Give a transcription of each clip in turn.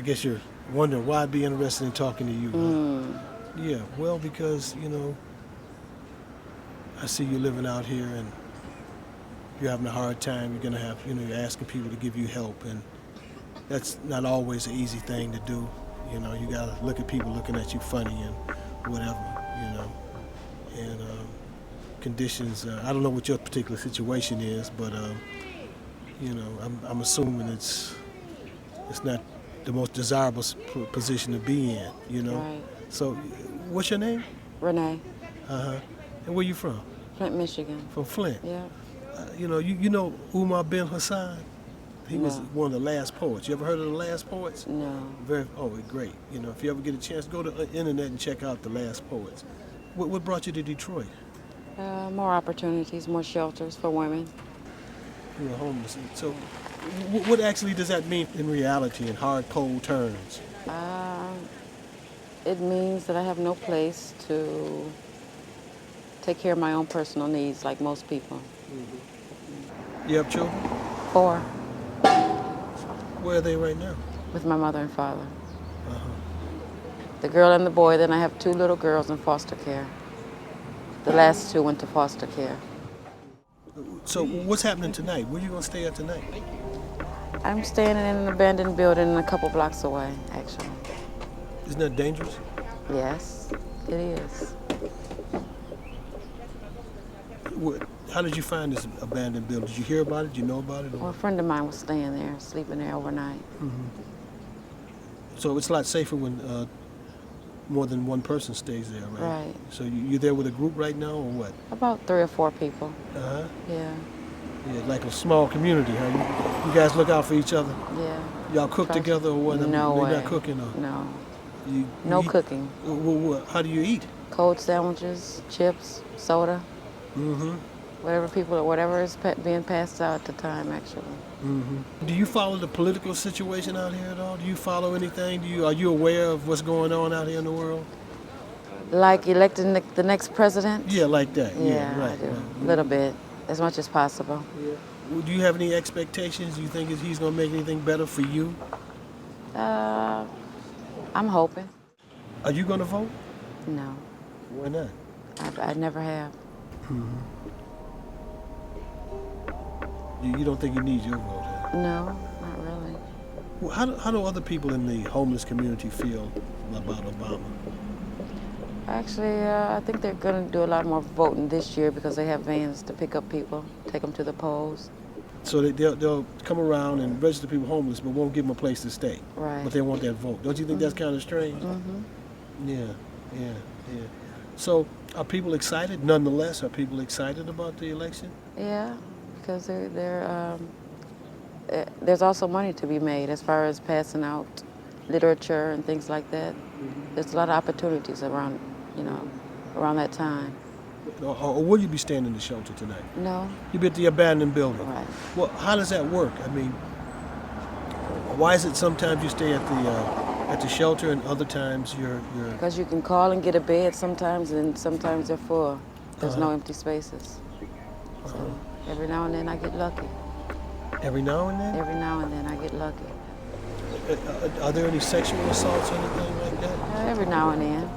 guess you're wondering why I'd be interested in talking to you. Mm. Yeah, well, because, I see you living out here and you're having a hard time. You're going to have, you're asking people to give you help, and that's not always an easy thing to do. You got to look at people looking at you funny and whatever, And conditions, I don't know what your particular situation is, but, I'm assuming it's not the most desirable position to be in, Right. So, what's your name? Renee. Uh-huh. And where you from? Flint, Michigan. From Flint? Yeah. You know Umar bin Hassan? He was No. one of the last poets. You ever heard of the last poets? No. Great. If you ever get a chance, go to the internet and check out the last poets. What brought you to Detroit? More opportunities, more shelters for women. You were homeless. So what actually does that mean in reality, in hard, cold terms? It means that I have no place to take care of my own personal needs like most people. Mm-hmm. You have children? 4. Where are they right now? With my mother and father. Uh-huh. The girl and the boy, then I have 2 little girls in foster care. The last 2 went to foster care. So what's happening tonight? Where are you going to stay at tonight? I'm staying in an abandoned building a couple blocks away, actually. Isn't that dangerous? Yes, it is. How did you find this abandoned building? Did you hear about it? Did you know about it? Well, a friend of mine was staying there, sleeping there overnight. Mm-hmm. So it's a lot safer when more than one person stays there, right? Right. So you're there with a group right now, or what? About 3 or 4 people. Uh-huh. Yeah. Yeah, like a small community, huh? You guys look out for each other? Yeah. Y'all cook together or what? No way. You're not cooking? Or? No. You eat? Cooking. How do you eat? Cold sandwiches, chips, soda. Mm-hmm. Whatever is being passed out at the time, actually. Mm-hmm. Do you follow the political situation out here at all? Do you follow anything? Are you aware of what's going on out here in the world? Like electing the next president? Yeah, like that. Yeah, right. I do. Right. A little bit, as much as possible. Yeah. Well, do you have any expectations? Do you think he's going to make anything better for you? I'm hoping. Are you going to vote? No. Why not? I never have. Mm-hmm. You don't think you need your vote, huh? No, not really. Well, how do other people in the homeless community feel about Obama? Actually, I think they're going to do a lot more voting this year because they have vans to pick up people, take them to the polls. So they'll come around and register people homeless, but won't give them a place to stay. Right. But they want that vote. Don't you think that's kind of strange? Mm-hmm. Yeah. So are people excited? Nonetheless, are people excited about the election? Yeah, because there's also money to be made as far as passing out literature and things like that. Mm-hmm. There's a lot of opportunities around that time. Or will you be staying in the shelter tonight? No. You'll be at the abandoned building. Right. Well, how does that work? I mean, why is it sometimes you stay at the shelter and other times you're... Because you can call and get a bed sometimes, and sometimes they're full. There's no empty spaces. So every now and then I get lucky. Every now and then? Every now and then I get lucky. Are there any sexual assaults or anything like that? Every now and then.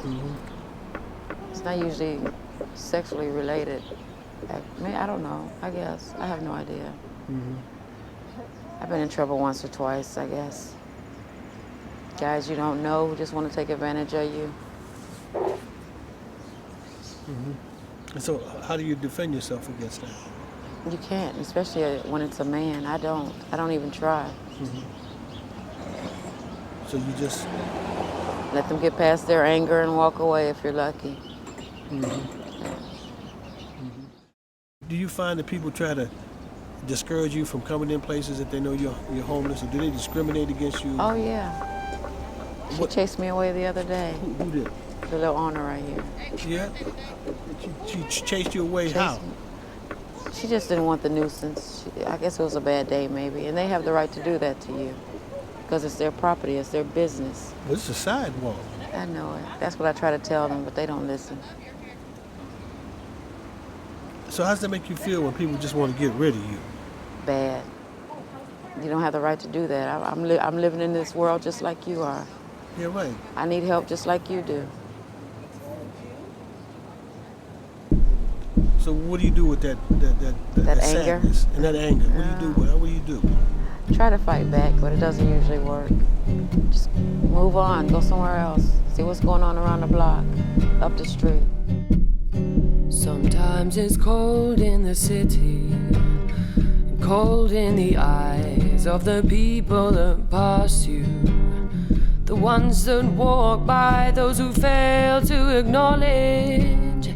Mm-hmm. It's not usually sexually related. I don't know. I guess. I have no idea. Mm-hmm. I've been in trouble once or twice, I guess. Guys you don't know who just want to take advantage of you. Mm-hmm. And so how do you defend yourself against that? You can't, especially when it's a man. I don't even try. Mm-hmm. So you just... Let them get past their anger and walk away if you're lucky. Mm-hmm. Yeah. Mm-hmm. Do you find that people try to discourage you from coming in places if they know you're homeless, or do they discriminate against you? Oh, yeah. She chased me away the other day. Who did? The little owner right here. Yeah? She chased you away how? She just didn't want the nuisance. I guess it was a bad day maybe, and they have the right to do that to you because it's their property, it's their business. Well, it's a sidewalk. I know it. That's what I try to tell them, but they don't listen. So how does that make you feel when people just want to get rid of you? Bad. You don't have the right to do that. I'm living in this world just like you are. Yeah, right. I need help just like you do. So what do you do with that Anger? sadness and that anger? What do you do? What do you do? Try to fight back, but it doesn't usually work. Just move on, go somewhere else. See what's going on around the block, up the street. Sometimes it's cold in the city, cold in the eyes of the people that pass you, the ones that walk by, those who fail to acknowledge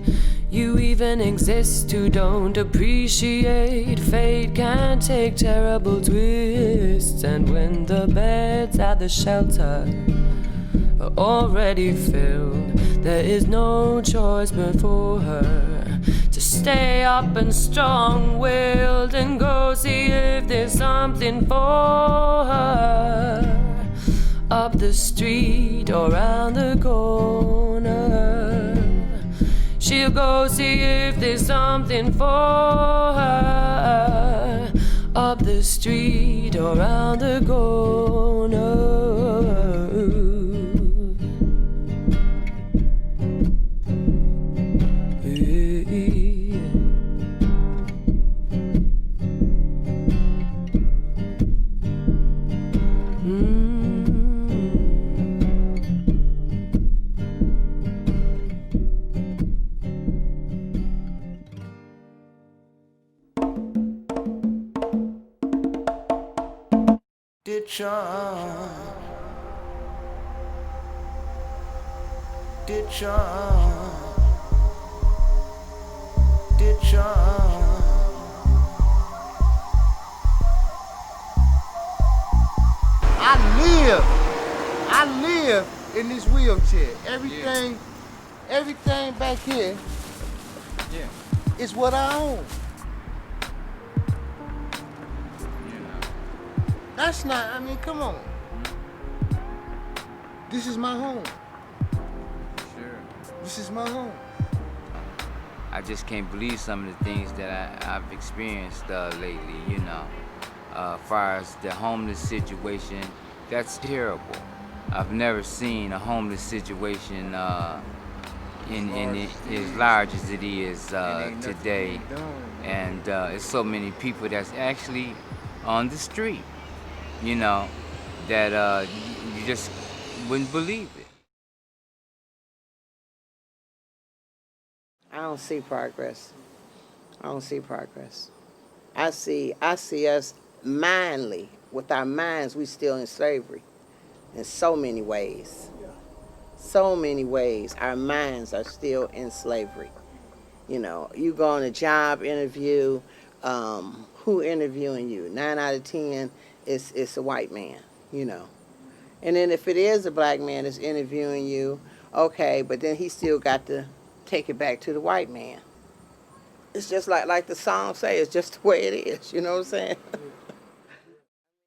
you even exist, who don't appreciate fate can take terrible twists. And when the beds at the shelter are already filled, there is no choice but for her to stay up and strong-willed and go see if there's something for her up the street or round the corner. She'll go see if there's something for her up the street or round the corner. I live in this wheelchair. Everything back here is what I own. That's not, I mean, come on. This is my home. Sure. This is my home. I just can't believe some of the things that I've experienced lately, you know. Far as the homeless situation, that's terrible. I've never seen a homeless situation as large as it is today. And it's so many people that's actually on the street, you know, that you just wouldn't believe it. I don't see progress. I don't see progress. I see us mindly, with our minds, we still in slavery in so many ways. So many ways our minds are still in slavery. You know, you go on a job interview, who interviewing you? 9 out of 10 it's a white man, you know. And then if it is a black man that's interviewing you, okay, but then he still got to take it back to the white man. It's just like the song say, it's just the way it is, you know what I'm saying?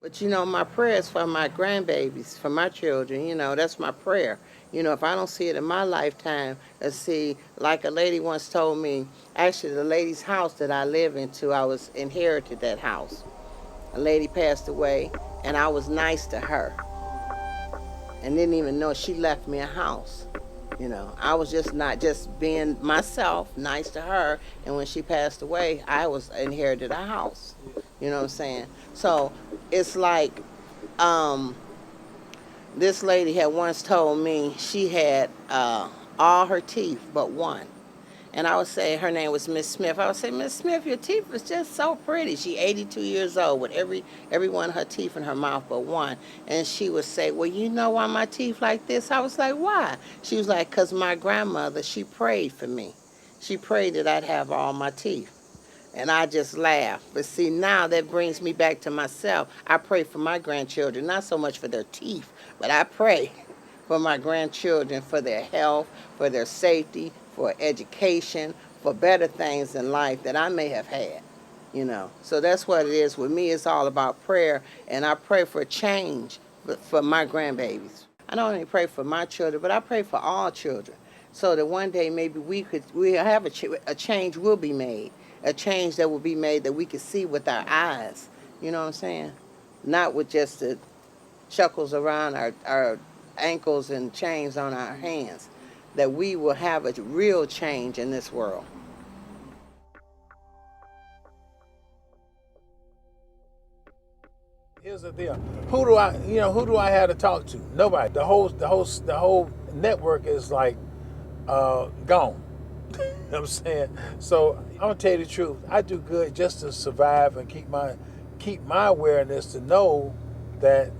But you know, my prayers for my grandbabies, for my children, you know, that's my prayer. You know, if I don't see it in my lifetime, let's see, like a lady once told me, actually the lady's house that I live into, I was inherited that house. A lady passed away, and I was nice to her. And didn't even know she left me a house. You know, I was just not just being myself, nice to her, and when she passed away, I was inherited a house. You know what I'm saying? So it's like this lady had once told me she had all her teeth but one. And I would say, her name was Miss Smith. I would say, Miss Smith, your teeth is just so pretty. She 82 years old with every one of her teeth in her mouth but one. And she would say, well, you know why my teeth like this? I was like, why? She was like, because my grandmother, she prayed for me. She prayed that I'd have all my teeth. And I just laughed. But see, now that brings me back to myself. I pray for my grandchildren, not so much for their teeth, but I pray for my grandchildren, for their health, for their safety, for education, for better things in life that I may have had, you know. So that's what it is. With me, it's all about prayer, and I pray for change for my grandbabies. I not only pray for my children, but I pray for all children, so that one day maybe we have a change will be made, a change that will be made that we can see with our eyes. You know what I'm saying? not with just the chuckles around our ankles and chains on our hands, that we will have a real change in this world. Here's the deal. Who do I have to talk to? Nobody. The whole network is like gone. You know what I'm saying? So I'm gonna tell you the truth. I do good just to survive and keep my awareness to know that,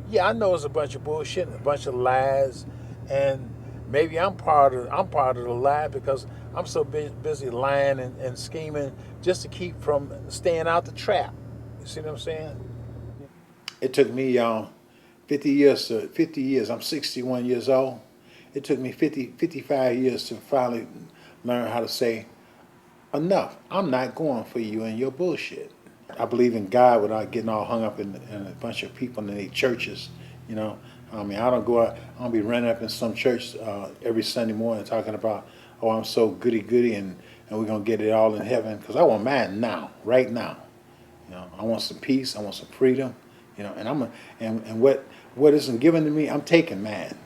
yeah, I know it's a bunch of bullshit and a bunch of lies, and maybe I'm part of the lie because I'm so busy lying and scheming just to keep from staying out the trap. You see what I'm saying? It took me 50 years. I'm 61 years old. It took me 55 years to finally learn how to say, enough. I'm not going for you and your bullshit. I believe in God without getting all hung up in a bunch of people in their churches. You know, I mean, I don't go out. I don't be running up in some church every Sunday morning talking about, oh, I'm so goody and we're gonna get it all in heaven. Because I want mine now, right now. You know, I want some peace. I want some freedom. You know, and what isn't given to me, I'm taking mine.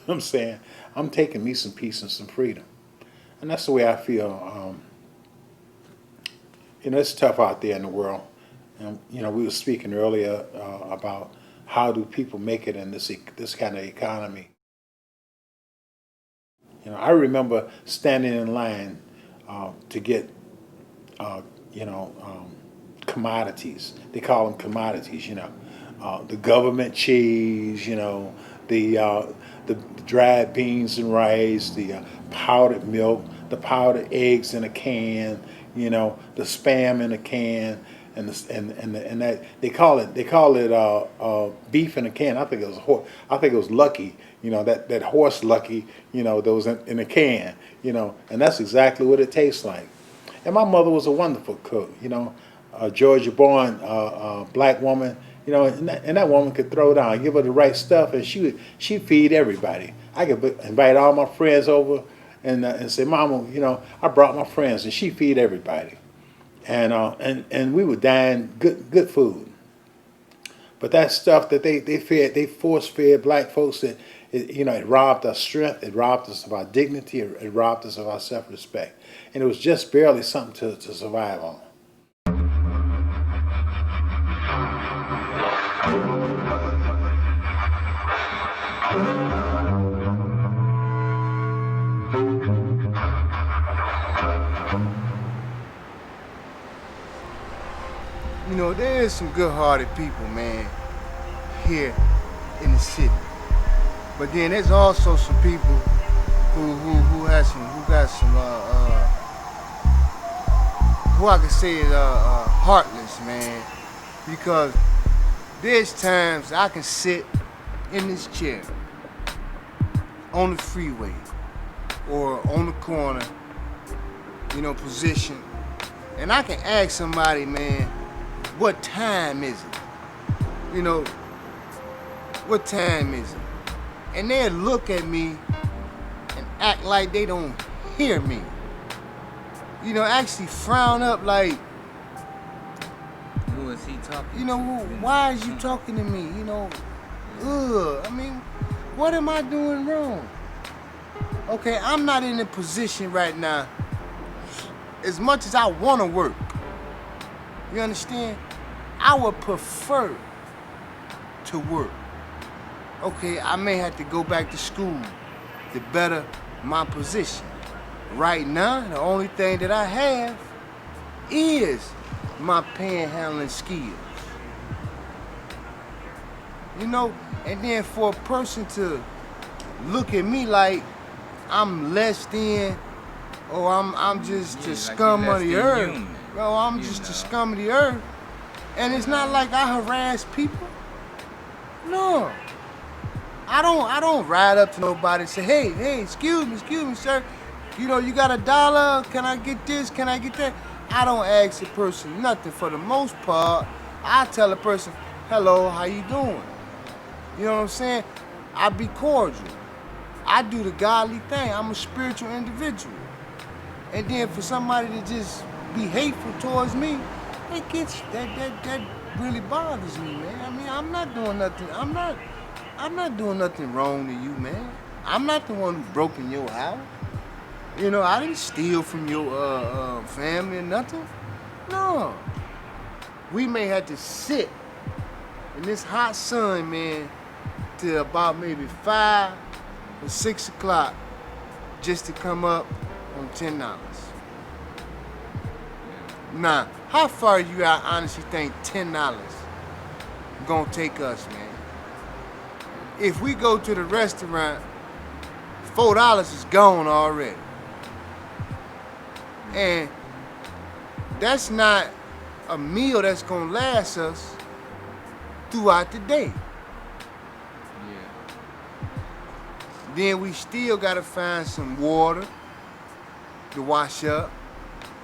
I'm saying, I'm taking me some peace and some freedom, and that's the way I feel. You know, it's tough out there in the world. And, you know, we were speaking earlier about how do people make it in this kind of economy. You know, I remember standing in line to get, commodities. They call them commodities, you know. The government cheese, you know, the dried beans and rice, the powdered milk, the powdered eggs in a can, you know, the Spam in a can, and that they call it beef in a can. I think it was Lucky, you know, that horse Lucky, you know, that was in a can, you know, and that's exactly what it tastes like. And my mother was a wonderful cook, you know, a Georgia-born black woman, you know, and that woman could throw down, give her the right stuff, and she'd feed everybody. I could invite all my friends over and say, Mama, you know, I brought my friends, and she feed everybody, and we would dine good food. But that stuff that they force fed black folks, that it robbed our strength, it robbed us of our dignity, it robbed us of our self-respect, and it was just barely something to survive on. You know, there is some good-hearted people, man, here in the city. But then there's also some people who got some who I could say is heartless, man. Because there's times I can sit in this chair on the freeway or on the corner, you know, position, and I can ask somebody, man, what time is it? You know, what time is it? And they'll look at me and act like they don't hear me. You know, actually frown up like, Who is he talking you know, why is you talking to me? You know, I mean, what am I doing wrong? Okay, I'm not in a position right now, as much as I want to work. You understand? I would prefer to work. Okay, I may have to go back to school to better my position. Right now, the only thing that I have is my panhandling skills. You know, and then for a person to look at me like I'm less than, or I'm just the scum of the earth. Bro, I'm just the scum of the earth. And it's not like I harass people. No. I don't ride up to nobody and say, hey, excuse me, sir. You know, you got $1? Can I get this? Can I get that? I don't ask a person nothing. For the most part, I tell a person, hello, how you doing? You know what I'm saying? I be cordial. I do the godly thing. I'm a spiritual individual. And then for somebody to just be hateful towards me, really bothers me, man. I mean, I'm not doing nothing. I'm not doing nothing wrong to you, man. I'm not the one who broke in your house. You know, I didn't steal from your family or nothing. No. We may have to sit in this hot sun, man, till about maybe 5 or 6 o'clock just to come up on $10. Now, how far you out honestly think $10 gonna take us, man? If we go to the restaurant, $4 is gone already. And that's not a meal that's gonna last us throughout the day. Then we still gotta find some water to wash up.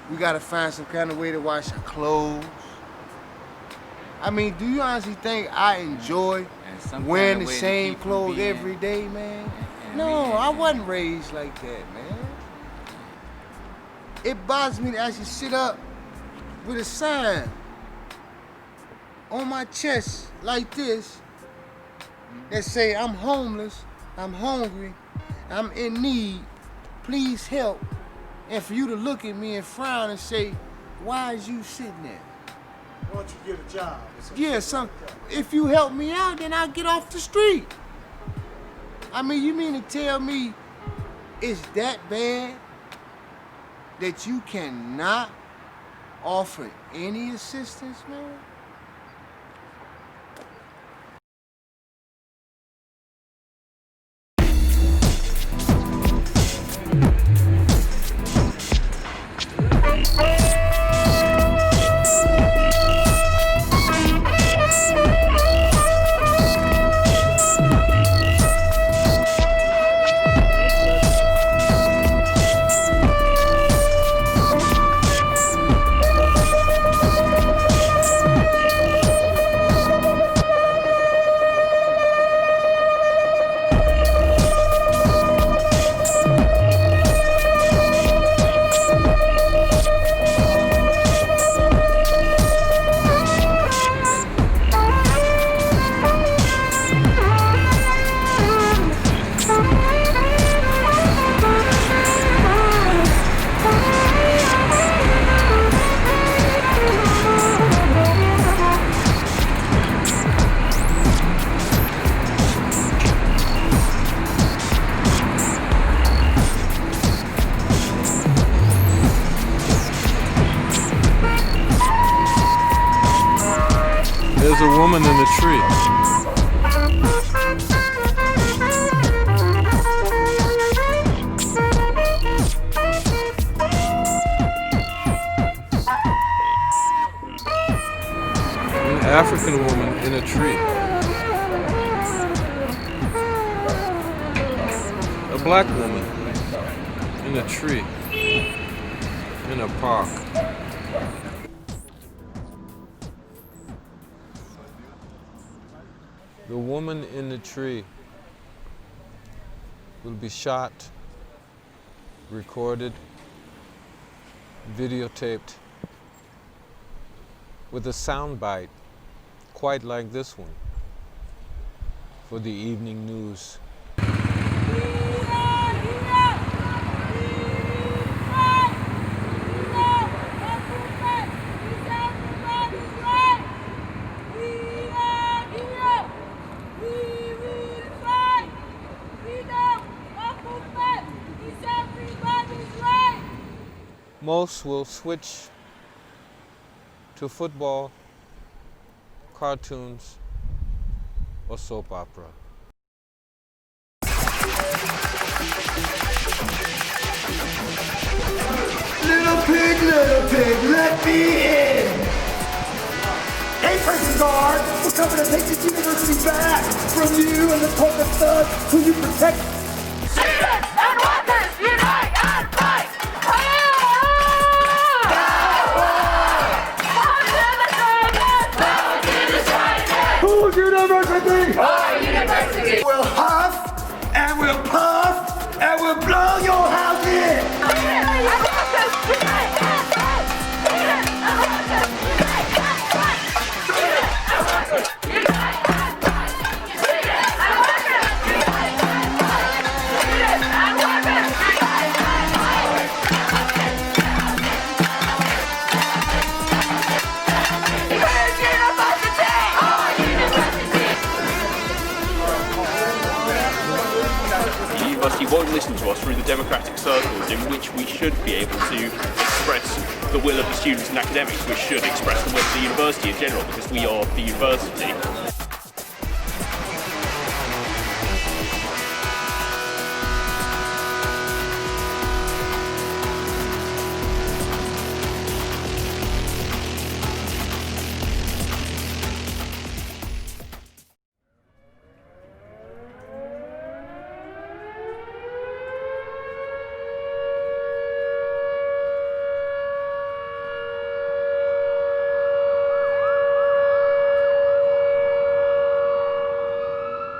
We gotta find some kind of way to wash our clothes. I mean, do you honestly think I enjoy wearing the same clothes every day, man? No, I wasn't raised like that, man. It bothers me to actually sit up with a sign on my chest like this that say, I'm homeless, I'm hungry, I'm in need, please help. And for you to look at me and frown and say, why is you sitting there? Why don't you get a job? Yeah, if you help me out, then I'll get off the street. I mean, you mean to tell me it's that bad that you cannot offer any assistance, man? There's a woman in the tree. An African woman in a tree. A black woman in a tree. In a park. The woman in the tree will be shot, recorded, videotaped with a soundbite quite like this one for the evening news. Most will switch to football, cartoons, or soap opera. Little pig, let me in! Hey, prison guard, we're coming to take this university back from you and the corporate thugs who you protect. Students and workers, unite and fight! Whose university? Our university! We'll huff, and we'll puff, and we'll blow your house in! Students and workers, unite and fight! university won't listen to us through the democratic circles in which we should be able to express the will of the students and academics, which should express the will of the university in general, because we are the university.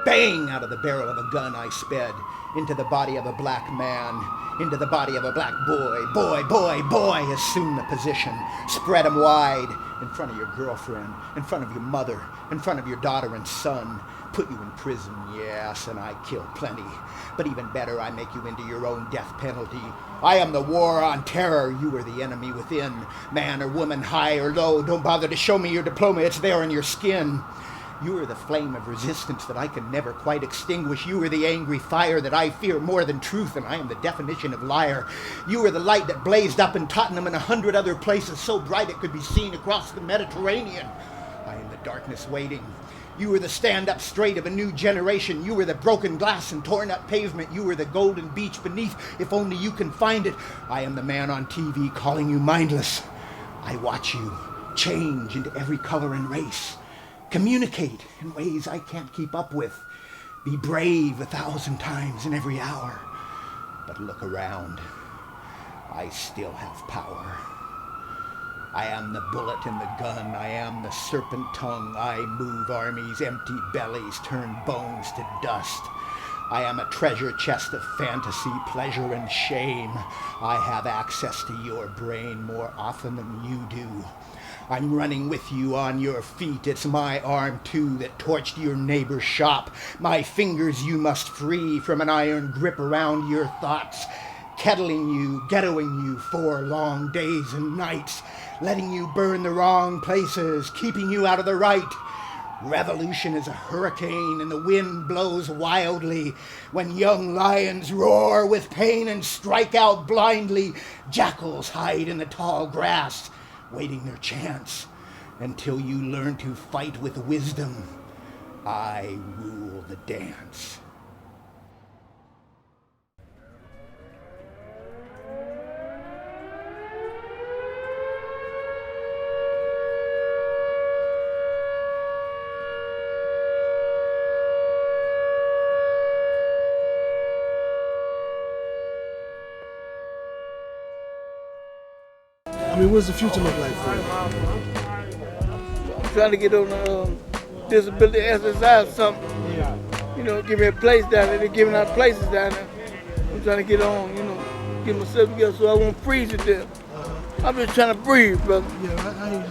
Bang! Out of the barrel of a gun I sped, into the body of a black man, into the body of a black boy. Boy, boy, boy, assume the position. Spread 'em wide, in front of your girlfriend, in front of your mother, in front of your daughter and son. Put you in prison, yes, and I kill plenty. But even better, I make you into your own death penalty. I am the war on terror. You are the enemy within. Man or woman, high or low, don't bother to show me your diploma. It's there in your skin. You are the flame of resistance that I can never quite extinguish. You are the angry fire that I fear more than truth, and I am the definition of liar. You are the light that blazed up in Tottenham and 100 other places so bright it could be seen across the Mediterranean. I am the darkness waiting. You are the stand-up straight of a new generation. You are the broken glass and torn-up pavement. You are the golden beach beneath, if only you can find it. I am the man on TV calling you mindless. I watch you change into every color and race. Communicate in ways I can't keep up with. Be brave 1,000 times in every hour. But look around. I still have power. I am the bullet in the gun. I am the serpent tongue. I move armies, empty bellies, turn bones to dust. I am a treasure chest of fantasy, pleasure, and shame. I have access to your brain more often than you do. I'm running with you on your feet. It's my arm, too, that torched your neighbor's shop. My fingers you must free from an iron grip around your thoughts. Kettling you, ghettoing you 4 long days and nights. Letting you burn the wrong places, keeping you out of the right. Revolution is a hurricane and the wind blows wildly. When young lions roar with pain and strike out blindly, jackals hide in the tall grass, waiting their chance until you learn to fight with wisdom. I rule the dance. I mean, what's the future look like for you? I'm trying to get on disability SSI or something. You know, give me a place down there. They're giving out places down there. I'm trying to get on, you know, get myself together so I won't freeze to death. I'm just trying to breathe, brother. Yeah,